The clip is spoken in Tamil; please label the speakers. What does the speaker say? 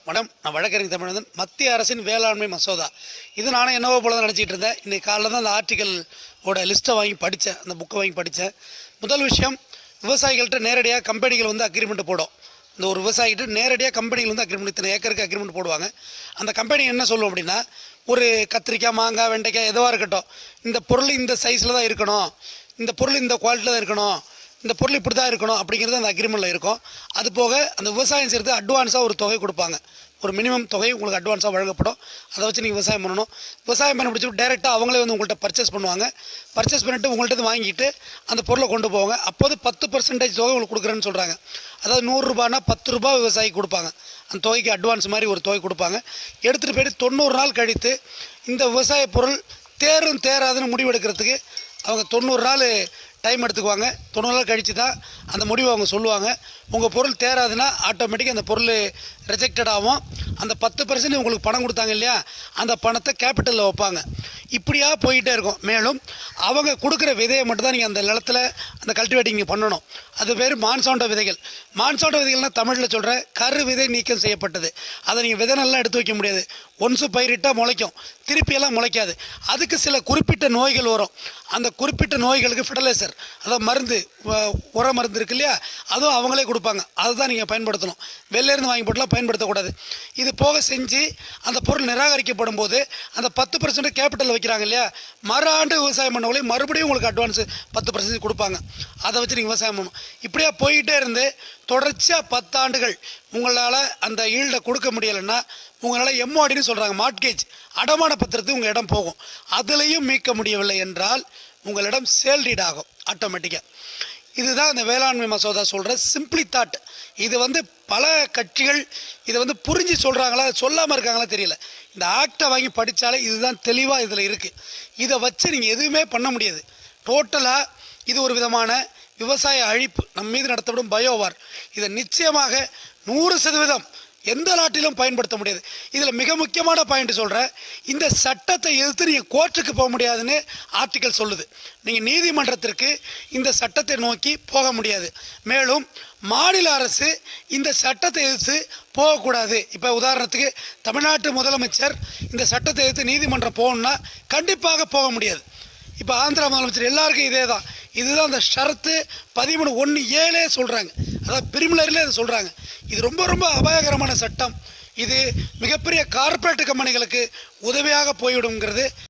Speaker 1: மேடம், நான் வழக்கறிஞர் தமிழன். மத்திய அரசின் வேளாண்மை மசோதா இது நானும் என்னவோ போல தான் நினச்சிட்டு இருந்தேன். இன்றைக்கி காலையில் தான் அந்த ஆர்டிக்கலோட லிஸ்ட்டை வாங்கி படித்தேன், அந்த புக்கை வாங்கி படித்தேன். முதல் விஷயம், விவசாயிகள்கிட்ட நேரடியாக கம்பெனிகள் வந்து அக்ரிமெண்ட் போடும். இந்த ஒரு விவசாயிகிட்ட நேரடியாக கம்பெனிகள் வந்து அக்ரிமெண்ட், இத்தனை ஏக்கருக்கு அக்ரிமெண்ட் போடுவாங்க. அந்த கம்பெனி என்ன சொல்லும் அப்படின்னா, ஒரு கத்திரிக்காய், மாங்காய், வெண்டைக்காய் எதுவாக இருக்கட்டும், இந்த பொருள் இந்த சைஸில் தான் இருக்கணும், இந்த பொருள் இந்த குவாலிட்டியில் தான் இருக்கணும், இந்த பொருள் இப்படி தான் இருக்கணும் அப்படிங்கிறது அந்த அக்ரிமெண்ட்டில் இருக்கும். அது போக அந்த விவசாயம் செய்கிறது அட்வான்ஸாக ஒரு தொகை கொடுப்பாங்க. ஒரு மினிமம் தொகை உங்களுக்கு அட்வான்ஸாக வழங்கப்படும். அதை வச்சு நீங்கள் விவசாயம் பண்ணணும். விவசாயம் பண்ணி முடிச்சுட்டு டேரெக்டாக அவங்களே வந்து உங்கள்கிட்ட பர்ச்சேஸ் பண்ணுவாங்க. பர்ச்சேஸ் பண்ணிவிட்டு உங்கள்கிட்ட வாங்கிட்டு அந்த பொருளை கொண்டு போவாங்க. அப்போது 10% தொகை உங்களுக்கு கொடுக்குறேன்னு சொல்கிறாங்க. அதாவது 100 ரூபானா 10 ரூபா விவசாயிக்கு கொடுப்பாங்க. அந்த தொகைக்கு அட்வான்ஸ் மாதிரி ஒரு தொகை கொடுப்பாங்க. எடுத்துகிட்டு போய்ட்டு 90 நாள் கழித்து இந்த விவசாய பொருள் தேரும் தேராதுன்னு முடிவெடுக்கிறதுக்கு அவங்க 90 நாள் டைம் எடுத்துக்குவாங்க. 90 நாள் கழித்து தான் அந்த முடிவை அவங்க சொல்லுவாங்க. உங்கள் பொருள் தேராதுன்னா ஆட்டோமேட்டிக்காக அந்த பொருள் ரிஜெக்டட் ஆகும். அந்த 10% உங்களுக்கு பணம் கொடுத்தாங்க இல்லையா, அந்த பணத்தை கேபிட்டலில் வைப்பாங்க. இப்படியாக போயிட்டே இருக்கும். மேலும் அவங்க கொடுக்குற விதையை மட்டும்தான் நீங்கள் அந்த நிலத்தில் அந்த கல்டிவேட்டிங் பண்ணணும். அது பேர் மான்சாண்டோ விதைகள். மான்சாண்டோ விதைகள்னால் தமிழில் சொல்கிறேன், கரு விதை நீக்கம் செய்யப்பட்டது. அதை நீங்கள் விதை நல்லா எடுத்து வைக்க முடியாது. ஒன்ஸு பயிரிட்டால் முளைக்கும், திருப்பியெல்லாம் முளைக்காது. அதுக்கு சில குறிப்பிட்ட நோய்கள் வரும். அந்த குறிப்பிட்ட நோய்களுக்கு ஃபெர்டிலைசர், அதாவது மருந்து, உர மருந்து இருக்கு இல்லையா, அதுவும் அவங்களே கொடுப்பாங்க. அதுதான் நீங்கள் பயன்படுத்தணும். வெளிலேருந்து வாங்கி போட்டுலாம் பயன்படுத்தக்கூடாது. இது போக செஞ்சு அந்த பொருள் நிராகரிக்கப்படும் போது அந்த 10% கேபிட்டல் வைக்கிறாங்க இல்லையா, மறு ஆண்டு விவசாயம் பண்ணவங்களே மறுபடியும் உங்களுக்கு அட்வான்ஸு 10% கொடுப்பாங்க. அதை வச்சு நீங்கள் விவசாயம் பண்ணணும். இப்படியா போயிட்டே இருந்து தொடர்ச்சியாக 10 ஆண்டுகள் உங்களால் அந்த ஈல்டை கொடுக்க முடியலைன்னா உங்களால் எம்ஓடின்னு சொல்கிறாங்க, மார்ட்கேஜ், அடமான பத்திரத்துக்கு உங்கள் இடம் போகும். அதுலேயும் மீட்க முடியவில்லை என்றால் உங்களிடம் சேல் டீட் ஆகும் ஆட்டோமேட்டிக்காக. இதுதான் இந்த வேளாண்மை மசோதா சொல்கிற சிம்பிளி தாட். இது வந்து பல கட்சிகள் இதை வந்து புரிஞ்சு சொல்கிறாங்களா, சொல்லாமல் இருக்காங்களா தெரியல. இந்த ஆக்டை வாங்கி படித்தாலே இதுதான் தெளிவாக இதில் இருக்குது. இதை வச்சு நீங்கள் எதுவுமே பண்ண முடியாது. டோட்டலாக இது ஒரு விதமான விவசாய அழிப்பு, நம்ம மீது நடத்தப்படும் பயோவார். இதை நிச்சயமாக 100% எந்த நாட்டிலும் பயன்படுத்த முடியாது. இதில் மிக முக்கியமான பாயிண்ட் சொல்கிறேன், இந்த சட்டத்தை எதிர்த்து நீங்கள் கோர்ட்டுக்கு போக முடியாதுன்னு ஆர்டிக்கல் சொல்லுது. நீங்கள் நீதிமன்றத்திற்கு இந்த சட்டத்தை நோக்கி போக முடியாது. மேலும் மாநில அரசு இந்த சட்டத்தை எதிர்த்து போகக்கூடாது. இப்போ உதாரணத்துக்கு தமிழ்நாட்டு முதலமைச்சர் இந்த சட்டத்தை எதிர்த்து நீதிமன்றம் போகணுன்னா கண்டிப்பாக போக முடியாது. இப்போ ஆந்திரா முதலமைச்சர் எல்லாருக்கும் இதே தான். இதுதான் அந்த ஷரத்து 13(1)(a) சொல்கிறாங்க. அதாவது பிரிமினரிலே அதை சொல்கிறாங்க. இது ரொம்ப ரொம்ப அபாயகரமான சட்டம். இது மிகப்பெரிய கார்ப்பரேட் கம்பெனிகளுக்கு உதவியாக போய்விடுங்கிறது